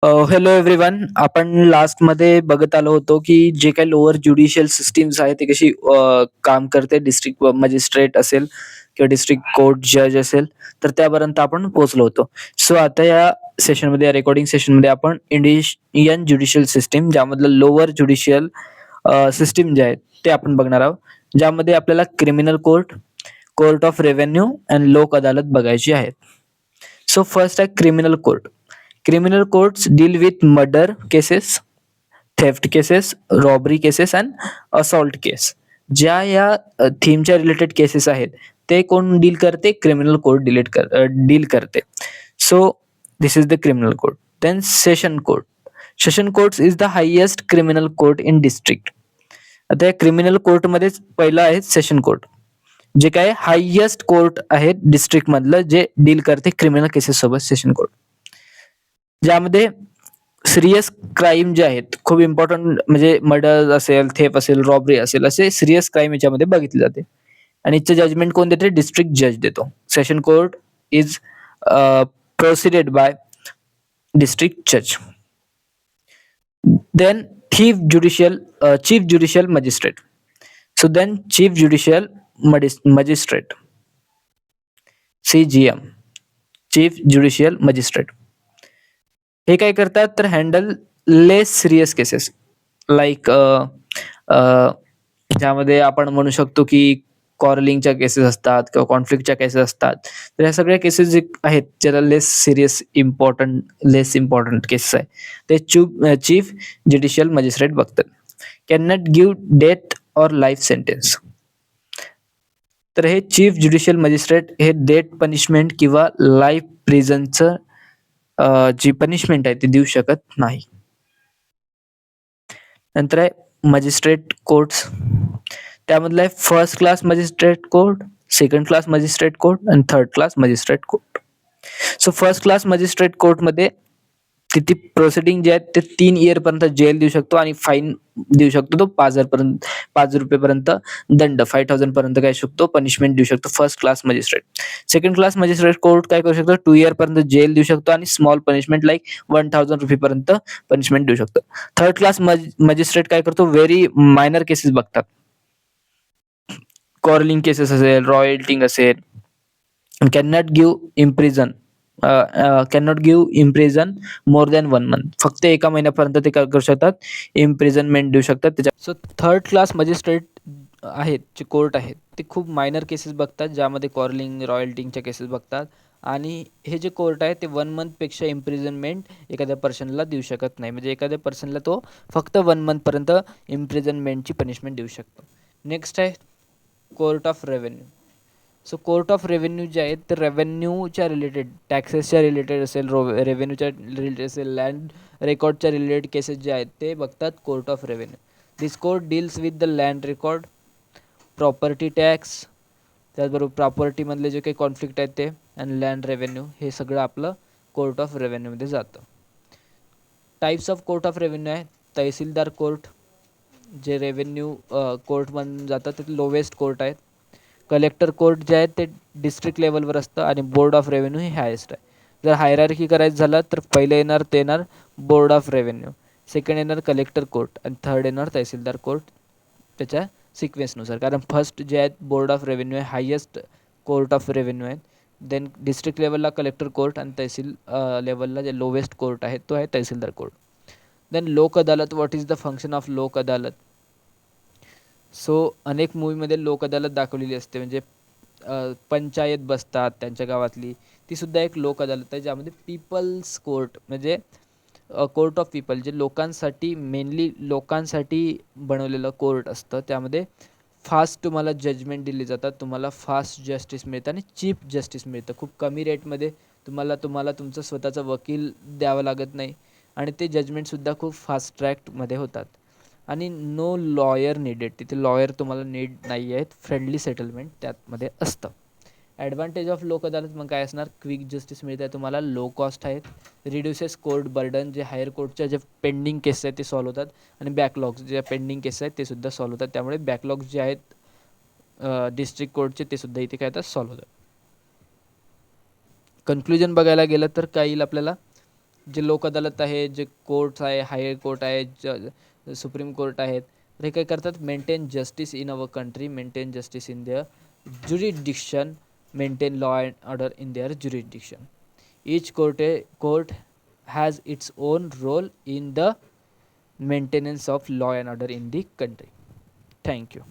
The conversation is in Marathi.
Hello everyone. आपण लास्टमध्ये बघत आलो होतो, की जे काही लोअर ज्युडिशियल सिस्टम्स आहे, ते कशी काम करते. डिस्ट्रिक्ट मजिस्ट्रेट असेल किंवा डिस्ट्रिक्ट कोर्ट जज असेल, तर त्यापर्यंत आपण पोहोचलो होतो. सो आता या सेशनमध्ये, या रेकॉर्डिंग सेशनमध्ये आपण इंडियन ज्युडिशियल सिस्टम, ज्यामधलं लोअर ज्युडिशियल सिस्टम जे आहे, ते आपण बघणार आहोत. ज्यामध्ये आपल्याला criminal court, court of revenue and Lok Adalat बघायची आहेत. सो फर्स्ट आहे criminal court. Criminal courts deal with murder cases, theft cases, robbery cases and assault case. ज्या या थीमच्या रिलेटेड केसेस आहेत, ते कोण डील करते? क्रिमिनल कोर्ट डील करते. So this is the criminal court. Then session court. Session court is the highest criminal court in district. आता या क्रिमिनल कोर्टमध्येच पहिलं आहे सेशन कोर्ट, जे काय हायेस्ट कोर्ट आहे डिस्ट्रिक्ट मधलं, जे डील करते क्रिमिनल केसेस सोबत. सेशन कोर्ट ज्यामध्ये सिरियस क्राईम जे आहेत, खूप इम्पॉर्टंट, म्हणजे मर्डर असेल, थेफ असेल, रॉबरी असेल, असे सिरियस क्राईम याच्यामध्ये बघितले जाते. आणि याचं जजमेंट कोण देते? डिस्ट्रिक्ट जज देतो. Session court is presided by district जज. Then chief judicial magistrate. So then chief judicial magistrate, CJM, chief judicial magistrate, हे काय करतात? तर handle less serious cases, like ज्यामध्ये आपण म्हणू शकतो की कॉरलिंगच्या केसेस असतात किंवा कॉन्फ्लिक्टच्या केसेस असतात. तर या सगळ्या केसेस जे आहेत, ज्याला लेस इम्पॉर्टंट केसेस आहे, ते चीफ ज्युडिशियल मजिस्ट्रेट बघतात. Can not give death or life sentence. तर हे चीफ ज्युडिशियल मजिस्ट्रेट हे डेथ पनिशमेंट किंवा लाईफ प्रिझनचं जी पनिशमेंट आहे ती देऊ शकत नाही. नंतर आहे मजिस्ट्रेट कोर्ट्स. त्यामधलं आहे first class magistrate court, second class magistrate court आणि third class magistrate court. So first class magistrate कोर्टमध्ये तिथे प्रोसिडिंग जे आहेत, ते 3 इयर पर्यंत जेल देऊ शकतो आणि फाईन देऊ शकतो तो 5 रुपयेपर्यंत दंड, 5,000 पर्यंत काय शकतो, पनिशमेंट देऊ शकतो first class magistrate. Second class magistrate court काय करू शकतो? 2 इयर पर्यंत जेल देऊ शकतो आणि स्मॉल पनिशमेंट लाईक 1,000 रुपयेपर्यंत पनिशमेंट देऊ शकतो. थर्ड क्लास मजिस्ट्रेट काय करतो? व्हेरी मायनर केसेस बघतात. कॉरलिंग केसेस असेल, रॉयल्टिंग असेल, can not give imprison more than 1 month. फक्त 1 महिन्यापर्यंत ते काय करू शकतात? इम्प्रिझनमेंट देऊ शकतात त्याच्या. सो थर्ड क्लास मजिस्ट्रेट आहेत, जे कोर्ट आहेत, ते खूप मायनर केसेस बघतात, ज्यामध्ये कॉरलिंग, रॉयल्टिंगच्या केसेस बघतात. आणि हे जे कोर्ट आहे, ते 1 मंथपेक्षा इम्प्रिझनमेंट एखाद्या पर्सनला देऊ शकत नाही. म्हणजे एखाद्या पर्सनला तो फक्त 1 मंथपर्यंत इम्प्रिझनमेंटची पनिशमेंट देऊ शकतो. नेक्स्ट आहे court of revenue. So court of revenue जे आहेत, ते रेव्हेन्यूच्या रिलेटेड, टॅक्सेसच्या रिलेटेड असेल, रेव्हेन्यूच्या रिलेटेड असेल, लँड रेकॉर्डच्या रिलेटेड केसेस जे आहेत, ते बघतात court of revenue. This court deals with the land record, property tax, त्याचबरोबर प्रॉपर्टीमधले जे काही कॉन्फ्लिक्ट आहेत ते, आणि लँड रेव्हेन्यू, हे सगळं आपलं कोर्ट ऑफ रेव्हेन्यूमध्ये जातं. Types of court of revenue आहे. तहसीलदार कोर्ट, जे रेव्हेन्यू कोर्टमधून जातं, ते लोवेस्ट कोर्ट आहेत. कलेक्टर कोर्ट जे आहे, ते डिस्ट्रिक्ट लेवलवर असतं आणि बोर्ड ऑफ रेव्हेन्यू हे हायेस्ट आहे. जर हायरार्की करायचं झालं, तर पहिलं येणार ते येणार बोर्ड ऑफ रेव्हेन्यू, सेकंड येणार कलेक्टर कोर्ट आणि थर्ड येणार तहसीलदार कोर्ट, त्याच्या सिक्वेन्सनुसार. कारण फर्स्ट जे आहेत बोर्ड ऑफ रेव्हेन्यू आहे, हायेस्ट कोर्ट ऑफ रेव्हेन्यू आहे. देन डिस्ट्रिक्ट लेवलला कलेक्टर कोर्ट आणि तहसील लेवलला जे लोवेस्ट कोर्ट आहे तो आहे तहसीलदार court. Then Lok Adalat. What is the function of Lok Adalat? So अनेक मूवीमध्ये लोक अदालत दाखवलेली असते, म्हणजे पंचायत बसतात त्यांच्या गावातली, ती सुद्धा एक लोक अदालत आहे, ज्यामध्ये पीपल्स कोर्ट, म्हणजे कोर्ट ऑफ पीपल, जे लोकांसाठी, मेनली लोकांसाठी बनवलेलं कोर्ट असतं. त्यामध्ये फास्ट तुम्हाला जजमेंट दिली जातात, तुम्हाला फास्ट जस्टिस मिळतं आणि चीप जस्टिस मिळतं. खूप कमी रेटमध्ये तुम्हाला तुमचं स्वतःचा वकील द्यावं लागत नाही आणि ते जजमेंटसुद्धा खूप फास्ट ट्रॅकमध्ये होतात. आणि नो लॉयर निडेड, तिथे लॉयर तुम्हाला नीड नाही आहेत, फ्रेंडली सेटलमेंट त्यामध्ये असतं. ॲडव्हान्टेज ऑफ लोक अदालत मग काय असणार? क्विक जस्टिस मिळतं आहे तुम्हाला, लो कॉस्ट आहेत, रिड्युसेस कोर्ट बर्डन, जे हायर कोर्टच्या जे पेंडिंग केसेस आहेत ते सॉल्व्ह होतात, आणि बॅकलॉग्स, जे पेंडिंग केसेस आहेत ते सुद्धा सॉल्व्ह होतात. त्यामुळे बॅकलॉग्स जे आहेत डिस्ट्रिक्ट कोर्टचे, ते सुद्धा इथे काय होतात? सॉल्व्ह होतात. कन्क्लुजन बघायला गेलं तर काय येईल आपल्याला? जे लोक अदालत आहे, जे कोर्ट्स आहे, हायर कोर्ट आहे, सुप्रीम कोर्ट आहेत, तर हे काय करतात, maintain justice in our country, maintain justice in their jurisdiction, maintain law and order in their jurisdiction. Each court has its own role in the maintenance of law and order in the country. Thank you.